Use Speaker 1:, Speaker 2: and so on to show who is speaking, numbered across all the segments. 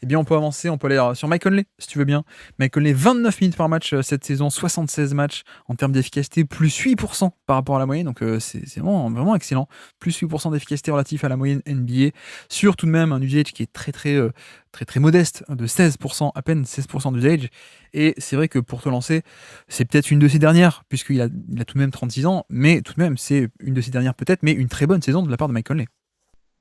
Speaker 1: Eh bien, on peut avancer, on peut aller sur Mike Conley, si tu veux bien. Mike Conley, 29 minutes par match cette saison, 76 matchs en termes d'efficacité, plus 8% par rapport à la moyenne. Donc, c'est vraiment, vraiment excellent. Plus 8% d'efficacité relatif à la moyenne NBA. Sur tout de même un usage qui est très modeste, de 16%, à peine 16% d'usage. Et c'est vrai que pour te lancer, c'est peut-être une de ses dernières, puisqu'il a tout de même 36 ans, mais tout de même, c'est une de ses dernières peut-être, mais une très bonne saison de la part de Mike Conley.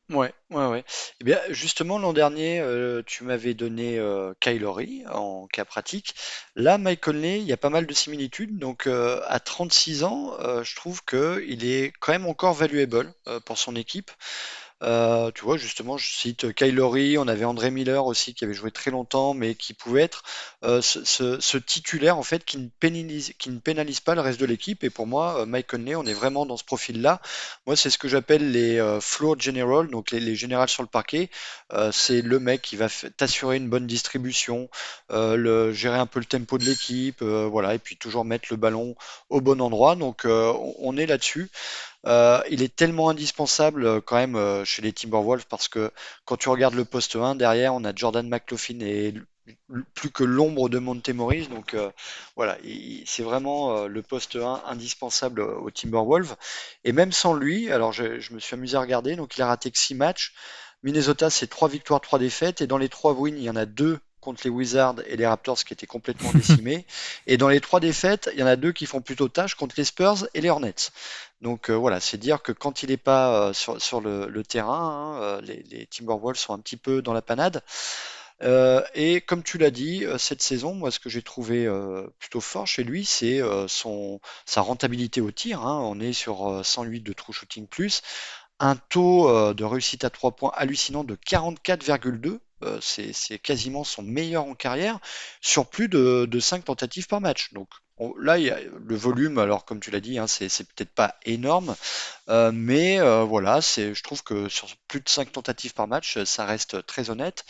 Speaker 2: Ouais, ouais, ouais. Eh bien, justement, l'an dernier, tu m'avais donné Kyle Lowry en cas pratique. Là, Mike Conley, il y a pas mal de similitudes. Donc, à 36 ans, je trouve que il est quand même encore valuable pour son équipe. Tu vois, justement, je cite Kyle Lowry, on avait André Miller aussi qui avait joué très longtemps, mais qui pouvait être ce titulaire en fait qui ne pénalise pas le reste de l'équipe. Et pour moi, Mike Conley, on est vraiment dans ce profil-là. Moi, c'est ce que j'appelle les floor general, donc les générales sur le parquet. C'est le mec qui va t'assurer une bonne distribution, gérer un peu le tempo de l'équipe, voilà, et puis toujours mettre le ballon au bon endroit. Donc, on est là-dessus. Il est tellement indispensable quand même chez les Timberwolves parce que quand tu regardes le poste 1, derrière, on a Jordan McLaughlin et plus que l'ombre de Monte Morris. Donc voilà, c'est vraiment le poste 1 indispensable aux Timberwolves. Et même sans lui, alors je me suis amusé à regarder, donc il a raté que 6 matchs. Minnesota, c'est 3 victoires, 3 défaites. Et dans les 3 wins, il y en a 2 contre les Wizards et les Raptors qui étaient complètement décimés. Et dans les 3 défaites, il y en a 2 qui font plutôt tâche contre les Spurs et les Hornets. Donc voilà, c'est dire que quand il n'est pas sur le terrain, hein, les Timberwolves sont un petit peu dans la panade. Et comme tu l'as dit, cette saison, moi, ce que j'ai trouvé plutôt fort chez lui, c'est sa rentabilité au tir, hein. On est sur 108 de true shooting plus, un taux de réussite à 3 points hallucinant de 44,2. C'est quasiment son meilleur en carrière sur plus de 5 tentatives par match. Donc là, il y a le volume, alors comme tu l'as dit, hein, c'est peut-être pas énorme, mais voilà, je trouve que sur plus de 5 tentatives par match, ça reste très honnête.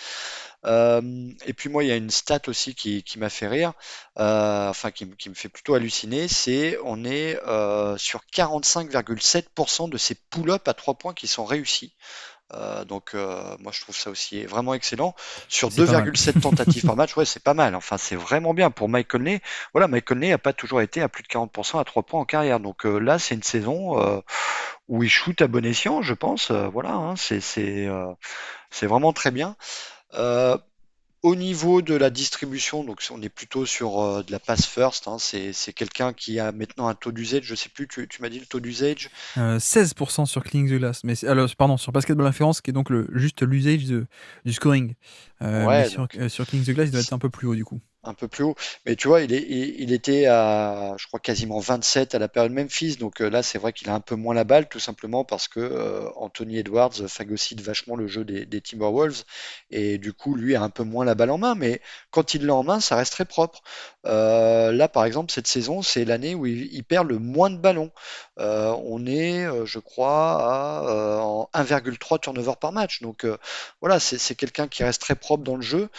Speaker 2: Et puis moi, il y a une stat aussi qui m'a fait rire, enfin qui me fait plutôt halluciner, c'est on est sur 45,7% de ces pull-ups à 3 points qui sont réussis. Donc moi je trouve ça aussi vraiment excellent. Sur
Speaker 1: C'est pas mal.
Speaker 2: 2,7 tentatives par match, ouais, c'est pas mal. Enfin, c'est vraiment bien pour Mike Conley. Voilà, Mike Conley n'a pas toujours été à plus de 40% à 3 points en carrière. Donc là, c'est une saison où il shoot à bon escient, je pense. Voilà, hein, c'est vraiment très bien. Euh, Au niveau de la distribution, donc on est plutôt sur de la pass first, hein, c'est quelqu'un qui a maintenant un taux d'usage, je sais plus, tu m'as dit le taux d'usage.
Speaker 1: 16% sur Cleaning the Glass, alors, pardon, sur Basketball Référence, qui est donc juste l'usage du scoring. Mais
Speaker 2: Ouais,
Speaker 1: sur,
Speaker 2: donc
Speaker 1: sur Cleaning the Glass, il doit être un peu plus haut du coup.
Speaker 2: un peu plus haut. Mais tu vois, il était à, je crois, quasiment 27 à la période Memphis. Donc là, c'est vrai qu'il a un peu moins la balle, tout simplement parce que Anthony Edwards phagocyte vachement le jeu des Timberwolves. Et du coup, lui a un peu moins la balle en main. Mais quand il l'a en main, ça reste très propre. Là, par exemple, cette saison, c'est l'année où il perd le moins de ballons. On est, je crois, en 1,3 turnover par match. Donc voilà, c'est quelqu'un qui reste très propre dans le jeu.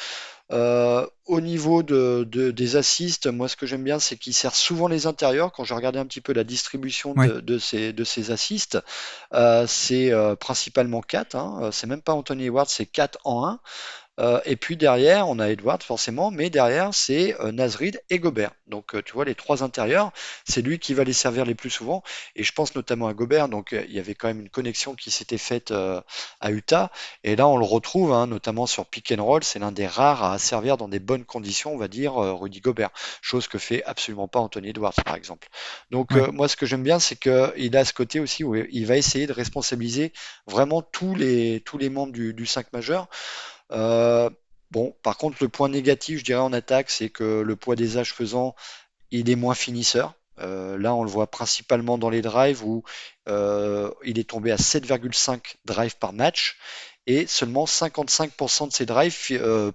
Speaker 2: Au niveau des assists, moi ce que j'aime bien, c'est qu'il sert souvent les intérieurs. Quand j'ai regardé un petit peu la distribution
Speaker 1: Ouais.
Speaker 2: de ces assists, c'est principalement 4, hein. C'est même pas Anthony Edwards, c'est 4 en un. Et puis derrière, on a Edwards forcément, mais derrière, c'est Nasrid et Gobert. Donc tu vois, les 3 intérieurs, c'est lui qui va les servir les plus souvent. Et je pense notamment à Gobert. Donc il y avait quand même une connexion qui s'était faite à Utah. Et là, on le retrouve, hein, notamment sur pick and roll. C'est l'un des rares à servir dans des bonnes conditions, on va dire, Rudy Gobert. Chose que fait absolument pas Anthony Edwards, par exemple. Donc
Speaker 1: Ouais.
Speaker 2: moi, ce que j'aime bien, c'est qu'il a ce côté aussi où il va essayer de responsabiliser vraiment tous les membres du 5 majeur. Euh, bon, par contre, le point négatif, je dirais, en attaque, c'est que le poids des âges faisant, il est moins finisseur. Là, on le voit principalement dans les drives où il est tombé à 7,5 drives par match et seulement 55% de ses drives,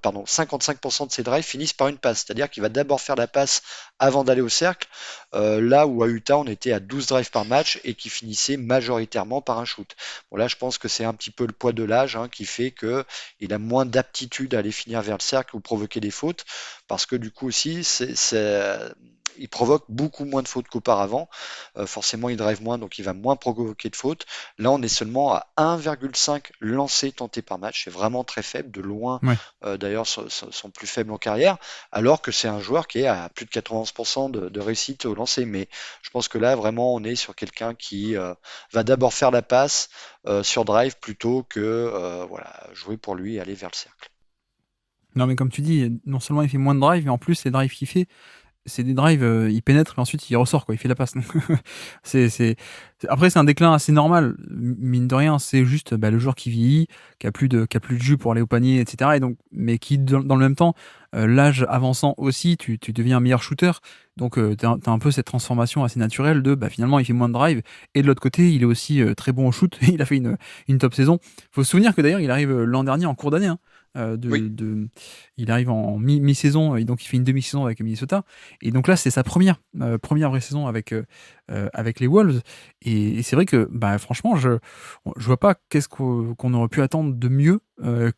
Speaker 2: pardon, 55% de ses drives finissent par une passe. C'est-à-dire qu'il va d'abord faire la passe avant d'aller au cercle, là où à Utah, on était à 12 drives par match et qui finissait majoritairement par un shoot. Bon, là, je pense que c'est un petit peu le poids de l'âge, hein, qui fait qu'il a moins d'aptitude à aller finir vers le cercle ou provoquer des fautes parce que du coup aussi, il provoque beaucoup moins de fautes qu'auparavant. Forcément, il drive moins, donc il va moins provoquer de fautes. Là, on est seulement à 1,5 lancers tentés par match. C'est vraiment très faible, de loin,
Speaker 1: Ouais.
Speaker 2: d'ailleurs, son plus faible en carrière, alors que c'est un joueur qui est à plus de 91% de réussite au lancer. Mais je pense que là, vraiment, on est sur quelqu'un qui va d'abord faire la passe sur drive plutôt que voilà, jouer pour lui et aller vers le cercle.
Speaker 1: Non, mais comme tu dis, non seulement il fait moins de drive, mais en plus, les drives qu'il fait, c'est des drives, il pénètre et ensuite il ressort, quoi, il fait la passe. Donc c'est après c'est un déclin assez normal. Mine de rien, c'est juste, bah, le joueur qui vieillit, qui a plus de jus pour aller au panier et cetera et donc mais qui dans le même temps, l'âge avançant aussi, tu deviens un meilleur shooter. Donc tu as un peu cette transformation assez naturelle de, bah, finalement il fait moins de drive et de l'autre côté, il est aussi, très bon au shoot. Il a fait une top saison. Faut se souvenir que d'ailleurs il arrive, l'an dernier en cours d'année, hein,
Speaker 2: Oui,
Speaker 1: il arrive en mi-saison et donc il fait une demi-saison avec Minnesota et donc là, c'est sa première vraie saison avec les Wolves. Et c'est vrai que, bah, franchement, je vois pas qu'est-ce qu'on aurait pu attendre de mieux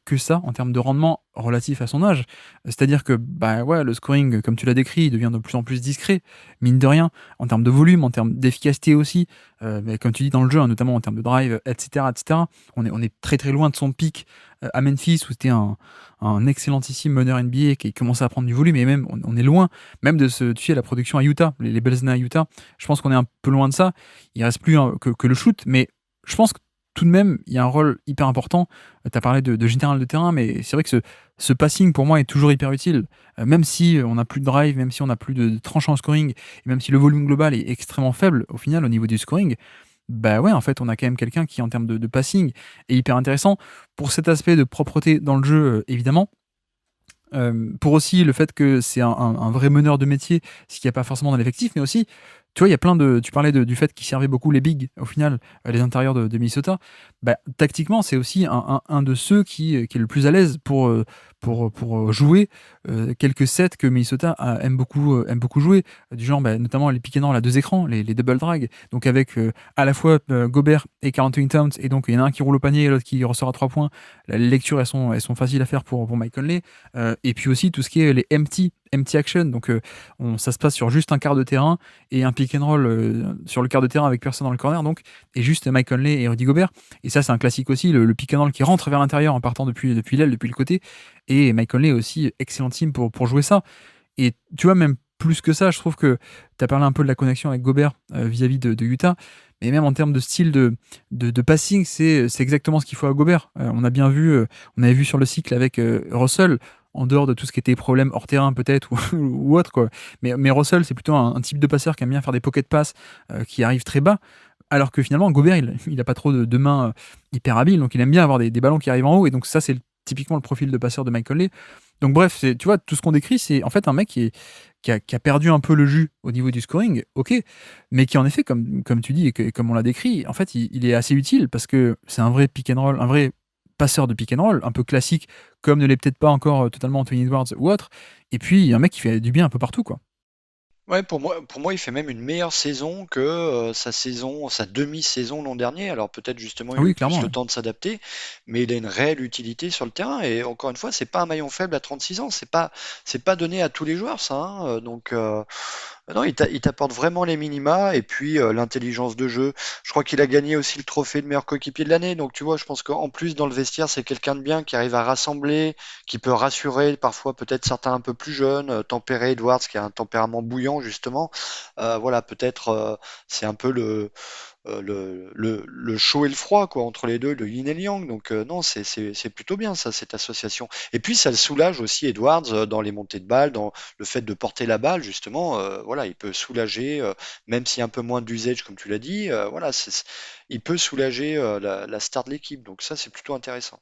Speaker 1: que ça en termes de rendement relatif à son âge. C'est-à-dire que, bah ouais, le scoring, comme tu l'as décrit, il devient de plus en plus discret, mine de rien, en termes de volume, en termes d'efficacité aussi, mais comme tu dis dans le jeu, hein, notamment en termes de drive, etc., etc. On est très très loin de son pic à Memphis où c'était un excellentissime meneur NBA qui commençait à prendre du volume et même on est loin même de tu sais, la production à Utah, les belles années à Utah, je pense qu'on est un peu loin de ça. Il reste plus hein, que le shoot, mais je pense que tout de même, il y a un rôle hyper important. Tu as parlé de général de terrain, mais c'est vrai que ce passing, pour moi, est toujours hyper utile. Même si on n'a plus de drive, même si on n'a plus de tranchant au scoring, et même si le volume global est extrêmement faible, au final, au niveau du scoring, bah ouais, en fait, on a quand même quelqu'un qui, en termes de passing, est hyper intéressant. Pour cet aspect de propreté dans le jeu, évidemment, pour aussi le fait que c'est un vrai meneur de métier, ce qu'il n'y a pas forcément dans l'effectif, mais aussi, tu vois, il y a plein de. Tu parlais du fait qu'il servait beaucoup les bigs, au final, les intérieurs de Minnesota. Bah, tactiquement, c'est aussi un de ceux qui est le plus à l'aise pour jouer quelques sets que Minnesota aime beaucoup jouer, du genre, bah, notamment les pick and roll à deux écrans, les double drag, donc avec à la fois Gobert et Karl Anthony Towns, et donc il y en a un qui roule au panier et l'autre qui ressort à 3 points. Les lectures, elles sont faciles à faire pour Mike Conley. Et puis aussi tout ce qui est les empty action, donc ça se passe sur juste un quart de terrain et un pick and roll sur le quart de terrain avec personne dans le corner, donc et juste Mike Conley et Rudy Gobert. Et ça c'est un classique aussi, le pick and roll qui rentre vers l'intérieur en partant depuis l'aile, depuis le côté. Et Mike Conley est aussi excellent team pour jouer ça. Et tu vois, même plus que ça, je trouve que tu as parlé un peu de la connexion avec Gobert vis-à-vis de Utah, mais même en termes de style de passing, c'est exactement ce qu'il faut à Gobert. On avait vu sur le cycle avec Russell, en dehors de tout ce qui était problème hors terrain peut-être ou autre, quoi. Mais Russell, c'est plutôt un type de passeur qui aime bien faire des pocket passes qui arrivent très bas. Alors que finalement, Gobert, il a pas trop de mains hyper habiles, donc il aime bien avoir des ballons qui arrivent en haut, et donc ça, c'est typiquement le profil de passeur de Mike Conley. Donc bref, tu vois, tout ce qu'on décrit, c'est en fait un mec qui a perdu un peu le jus au niveau du scoring, ok, mais qui en effet, comme tu dis et comme on l'a décrit, en fait, il est assez utile parce que c'est un vrai pick and roll, un vrai passeur de pick and roll, un peu classique, comme ne l'est peut-être pas encore totalement Anthony Edwards ou autre. Et puis, un mec qui fait du bien un peu partout, quoi.
Speaker 2: ouais, pour moi, il fait même une meilleure saison que sa demi-saison l'an dernier. Alors peut-être justement,
Speaker 1: Ah
Speaker 2: il a
Speaker 1: oui,
Speaker 2: eu plus
Speaker 1: clairement,
Speaker 2: le
Speaker 1: ouais.
Speaker 2: temps de s'adapter, mais il a une réelle utilité sur le terrain. Et encore une fois, c'est pas un maillon faible à 36 ans. C'est pas donné à tous les joueurs, ça, hein. Donc, non, il t'apporte vraiment les minima et puis l'intelligence de jeu. Je crois qu'il a gagné aussi le trophée de meilleur coéquipier de l'année. Donc, tu vois, je pense qu'en plus, dans le vestiaire, c'est quelqu'un de bien qui arrive à rassembler, qui peut rassurer parfois peut-être certains un peu plus jeunes, tempérer Edwards qui a un tempérament bouillant justement. Voilà, peut-être c'est un peu le chaud et le froid quoi entre les deux, le yin et le yang. Donc non, c'est plutôt bien ça, cette association. Et puis ça le soulage aussi Edwards dans les montées de balles, dans le fait de porter la balle justement. Voilà, il peut soulager, même s'il y a un peu moins d'usage comme tu l'as dit. Voilà, il peut soulager la star de l'équipe. Donc ça, c'est plutôt intéressant.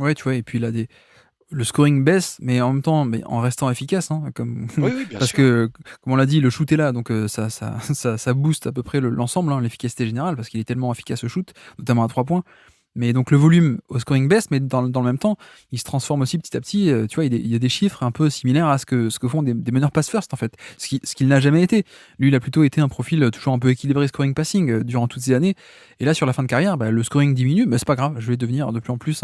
Speaker 1: Ouais, tu vois, et puis le scoring baisse, mais en même temps, mais en restant efficace, hein,
Speaker 2: Oui, oui, bien
Speaker 1: parce
Speaker 2: sûr.
Speaker 1: que, comme on l'a dit, le shoot est là, donc ça booste à peu près l'ensemble, hein, l'efficacité générale, parce qu'il est tellement efficace au shoot, notamment à 3 points. Mais donc le volume au scoring baisse, mais dans le même temps, il se transforme aussi petit à petit. Tu vois, il y a des chiffres un peu similaires à ce que font des meneurs pass first, en fait. Ce qu'il n'a jamais été. Lui, il a plutôt été un profil toujours un peu équilibré scoring passing durant toutes ces années. Et là, sur la fin de carrière, bah, le scoring diminue, mais c'est pas grave. Je vais devenir de plus en plus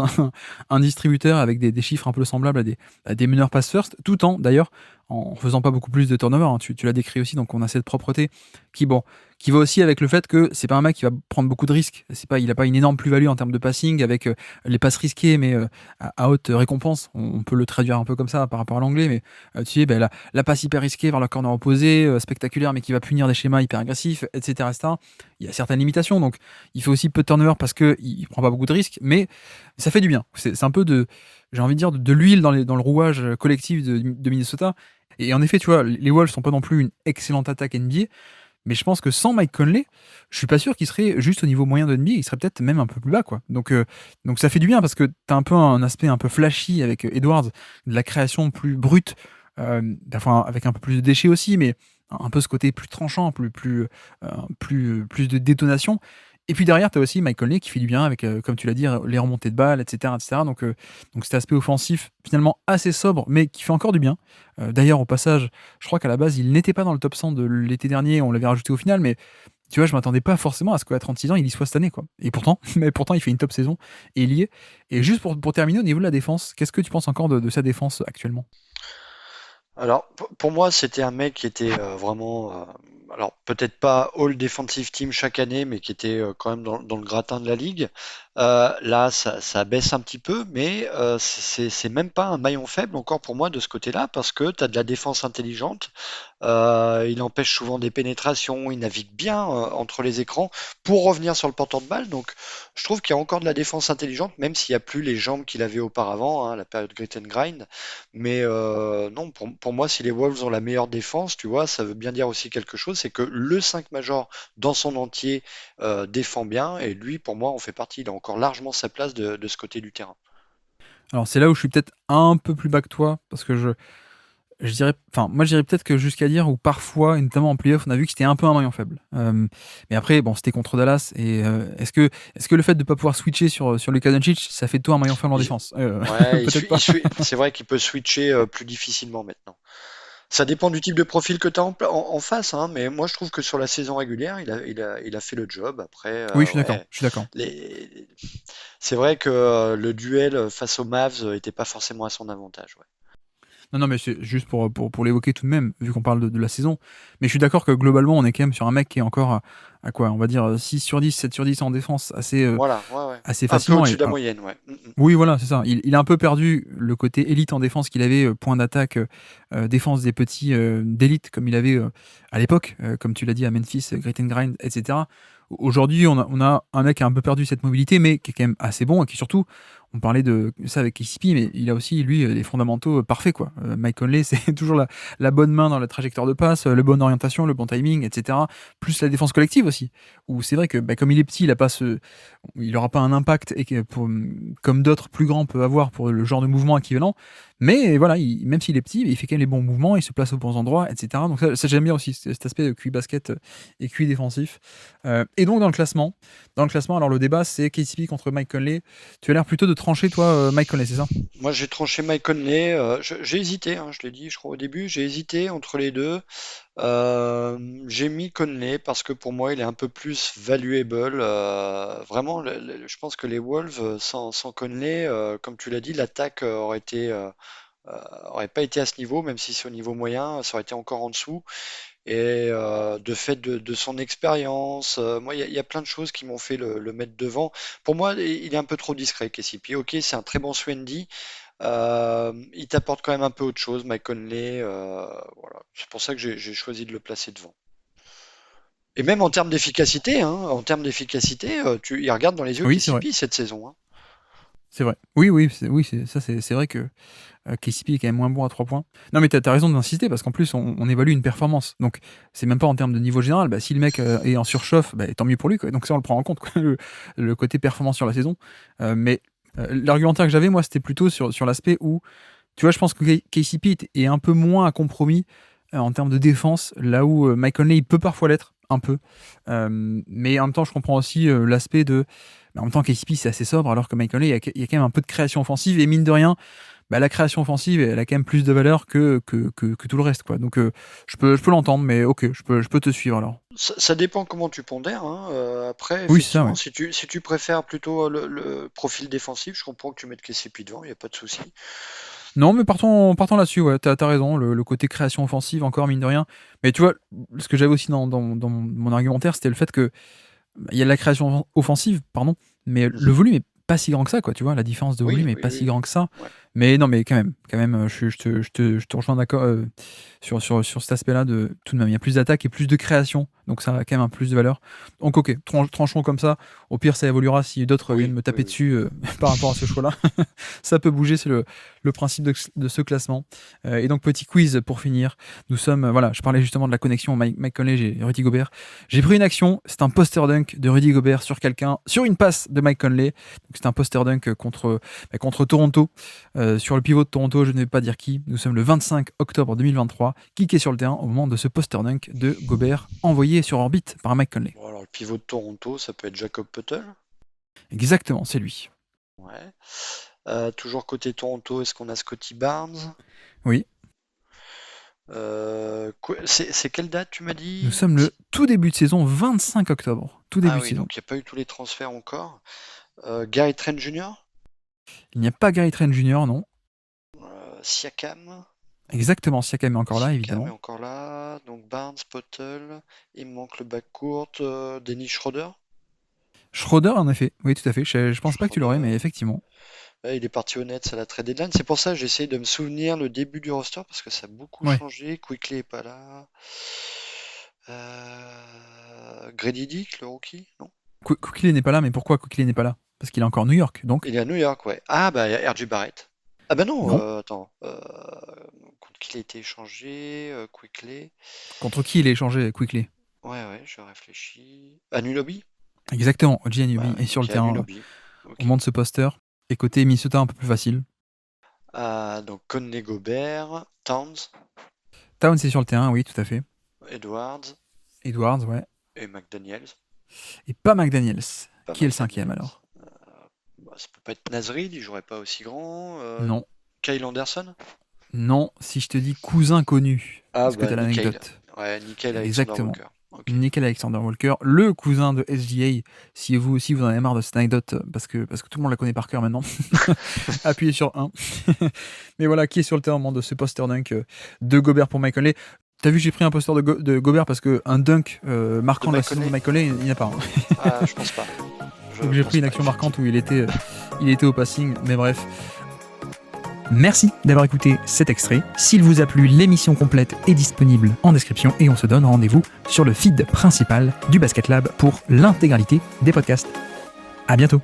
Speaker 1: un distributeur avec des chiffres un peu semblables à des meneurs pass first, tout en d'ailleurs en faisant pas beaucoup plus de turnover, hein. Tu l'as décrit aussi, donc on a cette propreté qui, bon, qui va aussi avec le fait que c'est pas un mec qui va prendre beaucoup de risques. Il a pas une énorme plus-value en termes de passing avec les passes risquées, mais à haute récompense. On peut le traduire un peu comme ça par rapport à l'anglais, mais tu sais, la passe hyper risquée vers le corner opposé, spectaculaire, mais qui va punir des schémas hyper agressifs, etc., etc. Il y a certaines limitations, donc il fait aussi peu de turnover parce qu'il prend pas beaucoup de risques, mais ça fait du bien. C'est un peu j'ai envie de dire, de l'huile dans le rouage collectif de Minnesota. Et en effet, tu vois, les Wolves sont pas non plus une excellente attaque NBA, mais je pense que sans Mike Conley, je suis pas sûr qu'il serait juste au niveau moyen de NBA, il serait peut-être même un peu plus bas, quoi. Donc ça fait du bien parce que t'as un peu un aspect un peu flashy avec Edwards, de la création plus brute, enfin, avec un peu plus de déchets aussi, mais un peu ce côté plus tranchant, plus de détonation. Et puis derrière, tu as aussi Mike Conley qui fait du bien avec, comme tu l'as dit, les remontées de balles, etc., etc. Donc cet aspect offensif finalement assez sobre, mais qui fait encore du bien. D'ailleurs, au passage, je crois qu'à la base, il n'était pas dans le top 100 de l'été dernier, on l'avait rajouté au final, mais tu vois, je m'attendais pas forcément à ce qu'à 36 ans, il y soit cette année, quoi. Et pourtant, mais pourtant, il fait une top saison et il y est. Et juste pour terminer, au niveau de la défense, qu'est-ce que tu penses encore de sa défense actuellement?
Speaker 2: Alors, pour moi, c'était un mec qui était vraiment, alors peut-être pas All Defensive Team chaque année, mais qui était quand même dans le gratin de la ligue. Là, ça baisse un petit peu, mais c'est même pas un maillon faible encore pour moi de ce côté-là, parce que tu as de la défense intelligente. Il empêche souvent des pénétrations, il navigue bien entre les écrans pour revenir sur le porteur de balle. Donc, je trouve qu'il y a encore de la défense intelligente, même s'il n'y a plus les jambes qu'il avait auparavant, hein, la période grit and grind. Mais non, pour moi, si les Wolves ont la meilleure défense, tu vois, ça veut bien dire aussi quelque chose, c'est que le 5 major dans son entier défend bien, et lui, pour moi, en fait partie. Il a encore largement sa place de ce côté du terrain.
Speaker 1: Alors c'est là où je suis peut-être un peu plus bas que toi, parce que je dirais, enfin, moi je dirais peut-être que jusqu'à dire où parfois, et notamment en playoff, on a vu que c'était un peu un maillon faible. Mais après, bon, c'était contre Dallas. Et est-ce que le fait de ne pas pouvoir switcher sur Luka Doncic, ça fait de toi un maillon faible en
Speaker 2: Il-
Speaker 1: défense?
Speaker 2: ouais,
Speaker 1: Peut-être pas.
Speaker 2: c'est vrai qu'il peut switcher plus difficilement maintenant. Ça dépend du type de profil que tu as en face, hein, mais moi je trouve que sur la saison régulière, il a fait le job. Après,
Speaker 1: Oui, je suis d'accord.
Speaker 2: ouais,
Speaker 1: Je suis d'accord.
Speaker 2: les... c'est vrai que le duel face aux Mavs n'était pas forcément à son avantage. Ouais.
Speaker 1: Non, non, mais c'est juste pour l'évoquer tout de même, vu qu'on parle de la saison. Mais je suis d'accord que globalement, on est quand même sur un mec qui est encore à quoi? On va dire 6 sur 10, 7 sur 10 en défense
Speaker 2: Voilà, ouais, ouais.
Speaker 1: assez
Speaker 2: Un peu
Speaker 1: facilement.
Speaker 2: au-dessus de la moyenne, ouais.
Speaker 1: Oui, voilà, c'est ça. Il a un peu perdu le côté élite en défense qu'il avait, point d'attaque, défense des petits d'élite comme il avait à l'époque, comme tu l'as dit à Memphis, Grit and Grind, etc. Aujourd'hui, on a un mec qui a un peu perdu cette mobilité, mais qui est quand même assez bon et qui surtout, on parlait de ça avec KCP, mais il a aussi, lui, les fondamentaux parfaits, quoi. Mike Conley, c'est toujours la bonne main dans la trajectoire de passe, la bonne orientation, le bon timing, etc. Plus la défense collective aussi, où c'est vrai que bah, comme il est petit, il n'aura pas un impact comme d'autres plus grands peuvent avoir pour le genre de mouvement équivalent. Mais voilà, même s'il est petit, il fait quand même les bons mouvements, il se place aux bons endroits, etc. Donc ça j'aime bien aussi, cet aspect de QI basket et QI défensif. Et donc dans le classement, alors le débat c'est KCP contre Mike Conley. Tu as l'air plutôt de trancher, toi, Mike Conley, c'est ça?
Speaker 2: Moi, j'ai tranché Mike Conley. J'ai hésité, hein, je l'ai dit, je crois au début, j'ai hésité entre les deux. J'ai mis Conley parce que pour moi, il est un peu plus valuable. Vraiment, je pense que les Wolves, sans Conley, comme tu l'as dit, l'attaque aurait pas été à ce niveau, même si c'est au niveau moyen, ça aurait été encore en dessous. Et de fait de son expérience, moi, il y a plein de choses qui m'ont fait le mettre devant. Pour moi, il est un peu trop discret, KCP. Ok, c'est un très bon Swendy. Il t'apporte quand même un peu autre chose, Mike Conley. Voilà. C'est pour ça que j'ai choisi de le placer devant. Et même en termes d'efficacité, hein, il regarde dans les yeux
Speaker 1: Oui, c'est vrai.
Speaker 2: KCP cette saison. Hein.
Speaker 1: C'est vrai. Oui, oui, c'est vrai que KCP est quand même moins bon à 3 points. Non, mais t'as raison d'insister parce qu'en plus, on évalue une performance. Donc, c'est même pas en termes de niveau général. Bah, si le mec est en surchauffe, bah, tant mieux pour lui, quoi. Donc, ça, on le prend en compte, quoi, le côté performance sur la saison. Mais l'argumentaire que j'avais, moi, c'était plutôt sur l'aspect où, tu vois, je pense que KCP est un peu moins à compromis en termes de défense, là où Mike Conley, il peut parfois l'être, un peu. Mais en même temps, je comprends aussi l'aspect de. Bah, en même temps, KCP, c'est assez sobre, alors que Mike Conley, il y a quand même un peu de création offensive, et mine de rien, bah, la création offensive, elle a quand même plus de valeur que tout le reste, quoi. Donc, je peux l'entendre, mais ok, je peux te suivre alors.
Speaker 2: Ça dépend comment tu pondères. Hein. Après,
Speaker 1: Oui, c'est ça,
Speaker 2: effectivement,
Speaker 1: ouais.
Speaker 2: si tu préfères plutôt le profil défensif, je comprends que tu mettes KCP devant, il n'y a pas de souci.
Speaker 1: Non, mais partons là-dessus, ouais, t'as raison, le côté création offensive, encore, mine de rien. Mais tu vois, ce que j'avais aussi dans mon argumentaire, c'était le fait que il y a de la création offensive, pardon, mais le
Speaker 2: Mhm.
Speaker 1: volume est pas si grand que ça, quoi, tu vois, la différence de volume
Speaker 2: Oui,
Speaker 1: est
Speaker 2: oui,
Speaker 1: pas si
Speaker 2: oui.
Speaker 1: grand que ça.
Speaker 2: Ouais.
Speaker 1: Mais non, mais quand même, je te rejoins d'accord sur cet aspect-là de tout de même. Il y a plus d'attaque et plus de création, donc ça a quand même un plus de valeur. Donc ok, tranchons comme ça. Au pire, ça évoluera si d'autres viennent
Speaker 2: Oui,
Speaker 1: me
Speaker 2: oui,
Speaker 1: taper
Speaker 2: oui.
Speaker 1: dessus par rapport à ce choix-là. Ça peut bouger, c'est le principe de ce classement. Et donc petit quiz pour finir. Nous sommes, voilà, je parlais justement de la connexion Mike Conley et Rudy Gobert. J'ai pris une action, c'est un poster dunk de Rudy Gobert sur quelqu'un, sur une passe de Mike Conley. Donc c'est un poster dunk contre Toronto. Sur le pivot de Toronto, je ne vais pas dire qui. Nous sommes le 25 octobre 2023. Qui est sur le terrain au moment de ce poster dunk de Gobert envoyé sur orbite par Mike Conley?
Speaker 2: Bon, alors le pivot de Toronto, ça peut être Jacob Putel.
Speaker 1: Exactement, c'est lui.
Speaker 2: Ouais. Toujours côté Toronto, est-ce qu'on a Scotty Barnes?
Speaker 1: Oui,
Speaker 2: C'est quelle date, tu m'as
Speaker 1: nous
Speaker 2: dit?
Speaker 1: sommes le tout début de saison, 25 octobre. Tout
Speaker 2: Ah
Speaker 1: début de
Speaker 2: oui,
Speaker 1: saison.
Speaker 2: donc il n'y a pas eu tous les transferts encore. Gary Trent Jr.,
Speaker 1: Il n'y a pas Gary Trent Jr., non.
Speaker 2: Siakam.
Speaker 1: Exactement, Siakam est encore là,
Speaker 2: Siakam est
Speaker 1: évidemment.
Speaker 2: encore là. Donc Barnes, Potel. Il me manque le backcourt. Dennis Schroeder.
Speaker 1: Schroeder, en effet. Oui, tout à fait. Je pense pas que tu l'aurais,
Speaker 2: Schroeder.
Speaker 1: mais effectivement.
Speaker 2: Ouais, il est parti au Nets à la trade deadline. C'est pour ça que j'essaie de me souvenir le début du roster parce que ça a beaucoup
Speaker 1: Ouais.
Speaker 2: changé. Quickley est pas là. Grady Dick, le rookie, non?
Speaker 1: Quickley n'est pas là, mais pourquoi Quickley n'est pas là? Parce qu'il est encore à New York, donc.
Speaker 2: Il est à New York, ouais. Ah, bah, il y a R.J. Barrett. Ah, bah non,
Speaker 1: Non.
Speaker 2: attends. Contre qui il a été échangé? Quickley.
Speaker 1: Contre qui il est échangé, Quickley?
Speaker 2: Ouais, ouais, je réfléchis. Anunoby?
Speaker 1: Exactement, OG
Speaker 2: Ouais,
Speaker 1: Anunoby
Speaker 2: ouais,
Speaker 1: est sur le
Speaker 2: ok,
Speaker 1: terrain
Speaker 2: Anunoby.
Speaker 1: au
Speaker 2: Ok.
Speaker 1: moment de ce poster. Et côté Minnesota, un peu plus facile.
Speaker 2: Ah, donc Conley Gobert, Towns,
Speaker 1: Towns est sur le terrain, oui, tout à fait.
Speaker 2: Edwards
Speaker 1: Edwards, ouais.
Speaker 2: et McDaniels.
Speaker 1: Et pas McDaniels.
Speaker 2: Pas
Speaker 1: Qui est le cinquième
Speaker 2: McDaniels.
Speaker 1: alors?
Speaker 2: Bah, ça peut pas être Nasrid, il jouerait pas aussi grand.
Speaker 1: Non.
Speaker 2: Kyle Anderson?
Speaker 1: Non, si je te dis cousin connu,
Speaker 2: Ah,
Speaker 1: est-ce que tu
Speaker 2: bah
Speaker 1: as
Speaker 2: Nickel.
Speaker 1: l'anecdote?
Speaker 2: Ouais, Nickel Alexander
Speaker 1: Exactement.
Speaker 2: Walker. Ok.
Speaker 1: Nickel Alexander Walker, le cousin de SGA. Si vous aussi vous en avez marre de cette anecdote, parce que tout le monde la connaît par cœur maintenant, appuyez sur 1. Mais voilà, qui est sur le terrain au moment de ce poster dunk de Gobert pour Mike Conley. T'as vu, j'ai pris un poster de Gobert parce qu'un dunk
Speaker 2: De
Speaker 1: marquant de la
Speaker 2: Mike
Speaker 1: saison de
Speaker 2: Conley?
Speaker 1: Mike Conley, il n'y en a pas.
Speaker 2: Ah, je pense pas.
Speaker 1: Donc
Speaker 2: Je
Speaker 1: j'ai
Speaker 2: pense
Speaker 1: pris une
Speaker 2: pas,
Speaker 1: action marquante où
Speaker 2: effectivement.
Speaker 1: il était au passing, mais bref. Merci d'avoir écouté cet extrait. S'il vous a plu, l'émission complète est disponible en description et on se donne rendez-vous sur le feed principal du Basket Lab pour l'intégralité des podcasts. À bientôt.